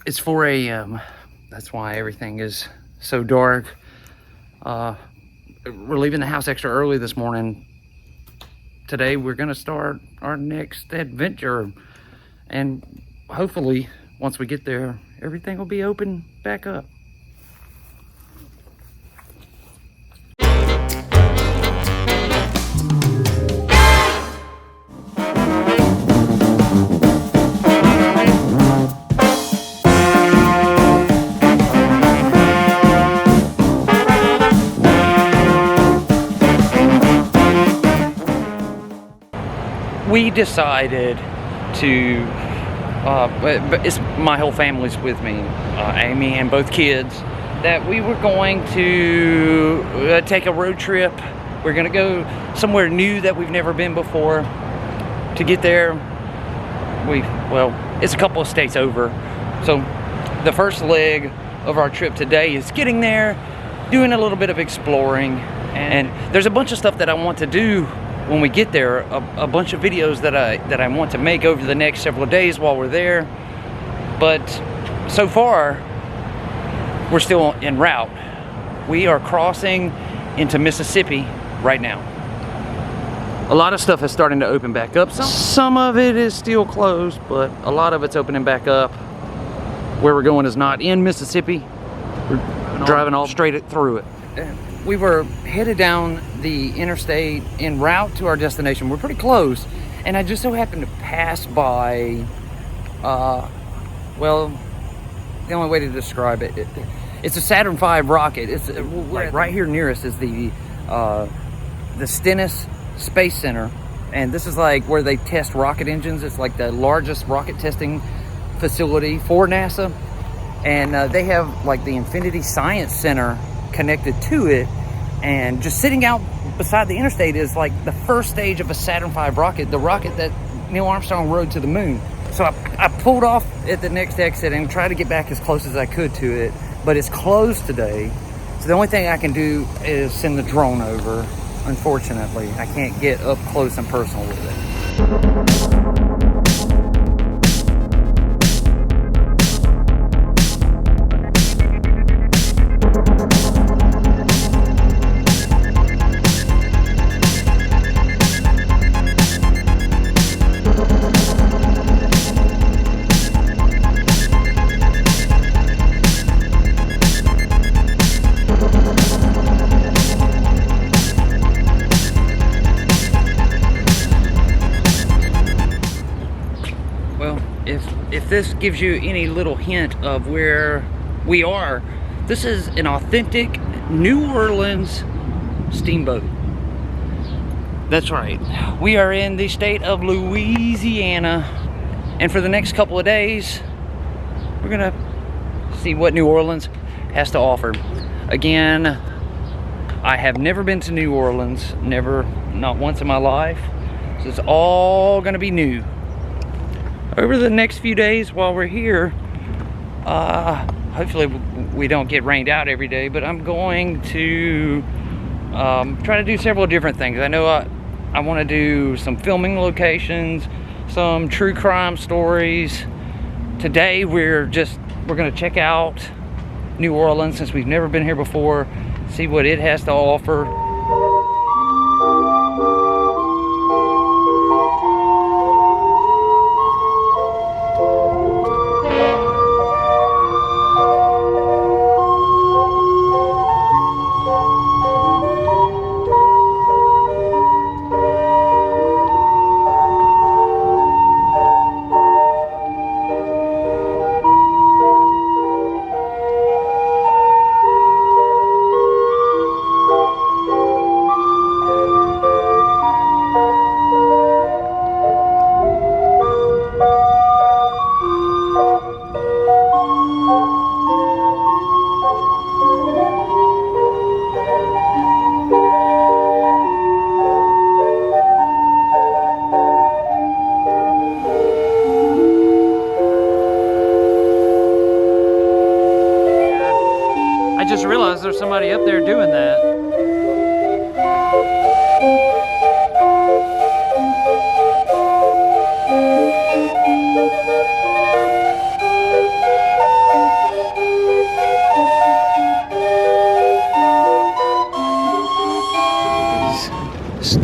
It's 4 a.m. That's why everything is so dark. We're leaving the house extra early this morning. Today we're gonna start our next adventure, and hopefully once we get there, everything will be open back up. We decided to, it's my whole family's with me, Amy and both kids, that we were going to take a road trip. We're gonna go somewhere new that we've never been before. To get there, it's a couple of states over. So the first leg of our trip today is getting there, doing a little bit of exploring, and there's a bunch of stuff that I want to do when we get there, a bunch of videos that I want to make over the next several days while we're there. But so far, we're still en route. We are crossing into Mississippi right now. A lot of stuff is starting to open back up. Some of it is still closed, but a lot of it's opening back up. Where we're going is not in Mississippi. We're driving all straight through it. We were headed down the interstate en route to our destination. We're pretty close, and I just so happened to pass by, the only way to describe it, it's a Saturn V rocket. It's like right here near us is the Stennis Space Center, and this is like where they test rocket engines. It's like the largest rocket testing facility for NASA, and they have like the Infinity Science Center connected to it, and just sitting out beside the interstate is like the first stage of a Saturn V rocket, the rocket that Neil Armstrong rode to the moon. So I pulled off at the next exit and tried to get back as close as I could to it, but it's closed today. So the only thing I can do is send the drone over. Unfortunately, I can't get up close and personal with it. If this gives you any little hint of where we are, this is an authentic New Orleans steamboat. That's right. We are in the state of Louisiana, and for the next couple of days, we're gonna see what New Orleans has to offer. Again, I have never been to New Orleans, not once in my life. So it's all gonna be new. Over the next few days while we're here, hopefully we don't get rained out every day, but I'm going to try to do several different things. I know I want to do some filming locations, some true crime stories. Today we're going to check out New Orleans since we've never been here before, see what it has to offer. I just realized there's somebody up there doing that.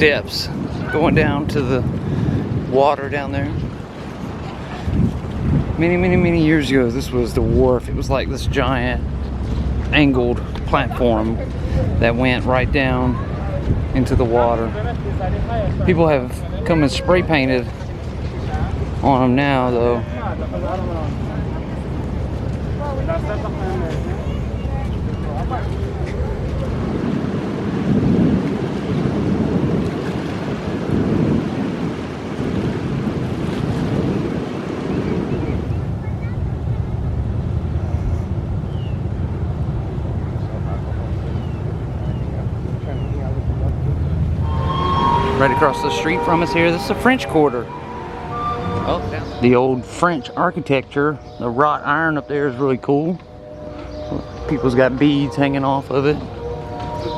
steps going down to the water down there. Many years ago, this was the wharf. It was like this giant angled platform that went right down into the water. People have come and spray painted on them now, though. Right across the street from us here, this is the French Quarter. Oh, the old French architecture. The wrought iron up there is really cool. People's got beads hanging off of it.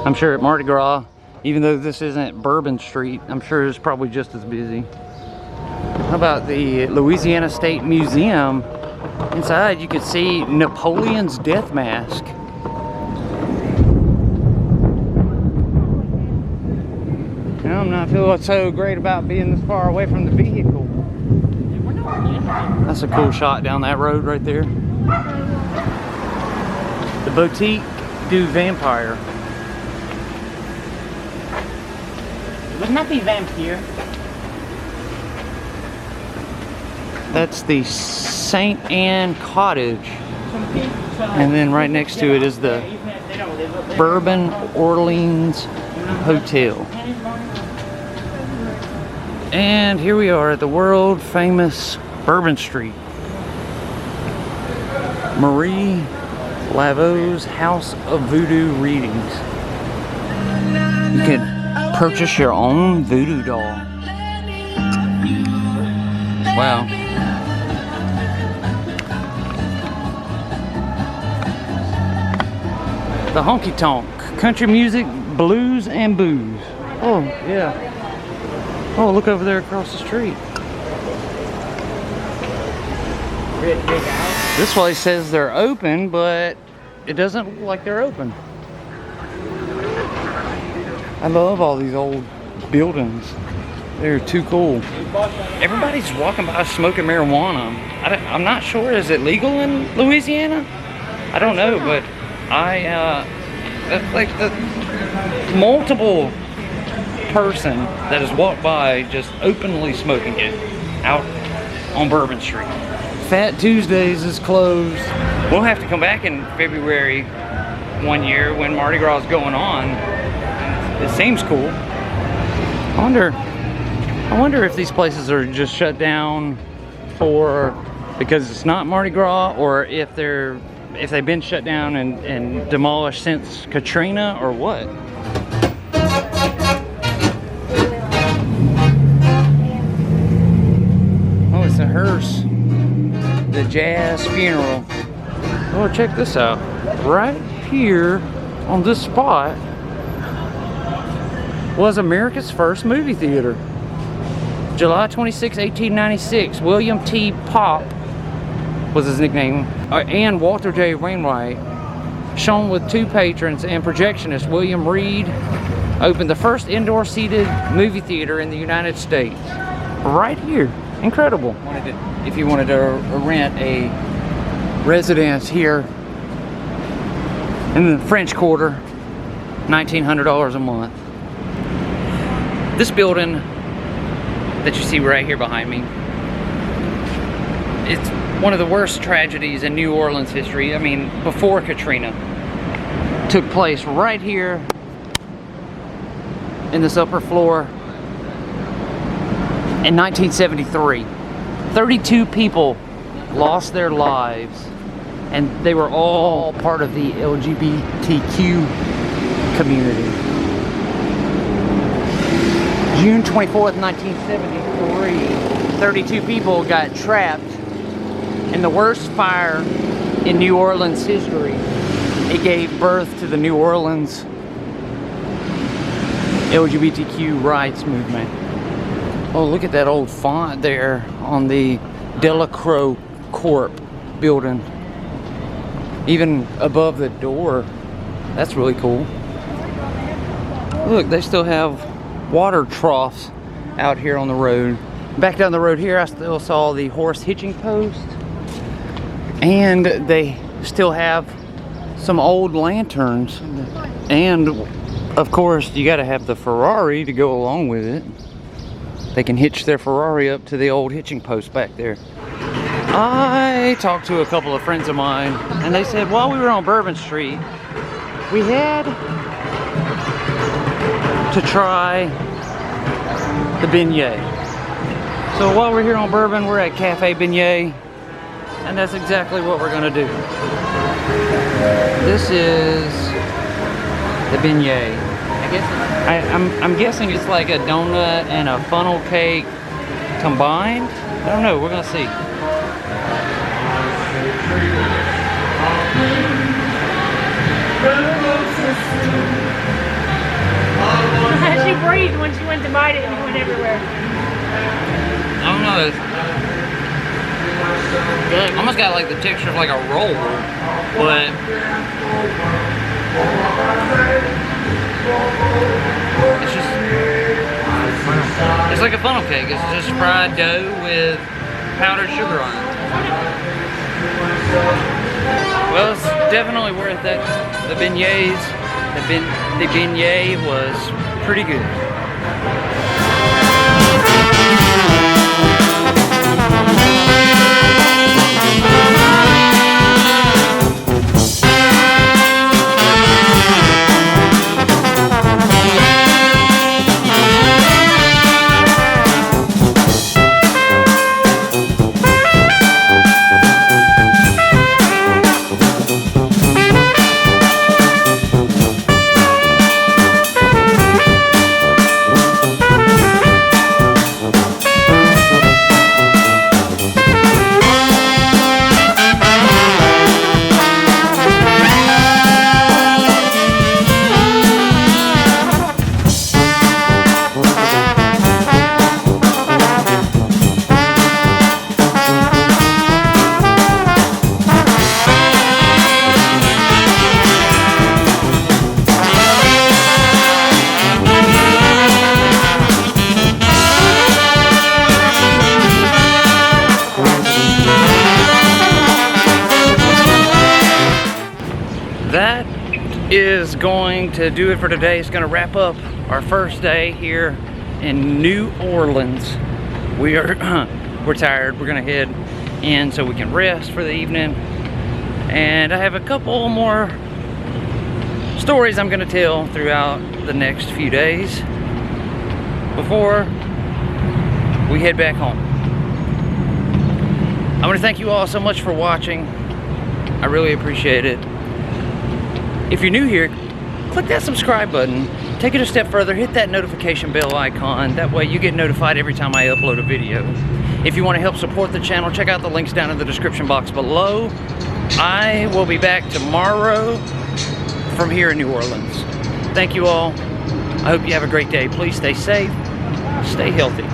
I'm sure at Mardi Gras, even though this isn't Bourbon Street, I'm sure it's probably just as busy. How about the Louisiana State Museum? Inside you can see Napoleon's death mask. I'm not feeling so great about being this far away from the vehicle. That's a cool shot down that road right there. The Boutique du Vampire. It must be vampire. That's the St. Anne Cottage. And then right next to it is the Bourbon Orleans Hotel. And here we are at the world famous Bourbon Street. Marie Laveau's House of Voodoo Readings. You can purchase your own voodoo doll. Wow. The Honky Tonk. Country music, blues, and booze. Oh, yeah. Oh, look over there across the street. This place says they're open, but it doesn't look like they're open. I love all these old buildings. They're too cool. Everybody's walking by smoking marijuana. I'm not sure. Is it legal in Louisiana? I don't know, but like the multiple person that has walked by just openly smoking it out on Bourbon Street. Fat Tuesdays is closed. We'll have to come back in February one year when Mardi Gras is going on. It seems cool. I wonder if these places are just shut down because it's not Mardi Gras, or if they've been shut down and demolished since Katrina, or what. The hearse, the jazz funeral. Oh, check this out. Right here on this spot was America's first movie theater. July 26, 1896. William T. Pop was his nickname, and Walter J. Wainwright, shown with two patrons and projectionist William Reed, opened the first indoor seated movie theater in the United States. Right here. Incredible. If you wanted to rent a residence here in the French Quarter, $1,900 a month. This building that you see right here behind me, it's one of the worst tragedies in New Orleans history. I mean, before Katrina, took place right here in this upper floor. In 1973, 32 people lost their lives, and they were all part of the LGBTQ community. June 24th, 1973, 32 people got trapped in the worst fire in New Orleans history. It gave birth to the New Orleans LGBTQ rights movement. Oh, look at that old font there on the Delacroix Corp building. Even above the door. That's really cool. Look, they still have water troughs out here on the road. Back down the road here, I still saw the horse hitching post, and they still have some old lanterns, and of course you got to have the Ferrari to go along with it. They can hitch their Ferrari up to the old hitching post back there. I talked to a couple of friends of mine, and they said while we were on Bourbon Street, we had to try the beignet. So while we're here on Bourbon, we're at Cafe Beignet, and that's exactly what we're gonna do. This is the beignet. I'm guessing it's like a donut and a funnel cake combined. I don't know, we're gonna see. She breathed when she went to bite it and it went everywhere. I don't know. It's almost got like the texture of like a roll, but it's like a funnel cake. It's just fried dough with powdered sugar on it. Well, it's definitely worth it. The beignets, the beignet was pretty good. That is going to do it for today. It's going to wrap up our first day here in New Orleans. We're tired. We're going to head in so we can rest for the evening. And I have a couple more stories I'm going to tell throughout the next few days before we head back home. I want to thank you all so much for watching. I really appreciate it. If you're new here, click that subscribe button. Take it a step further, hit that notification bell icon. That way you get notified every time I upload a video. If you want to help support the channel, check out the links down in the description box below. I will be back tomorrow from here in New Orleans. Thank you all. I hope you have a great day. Please stay safe, stay healthy.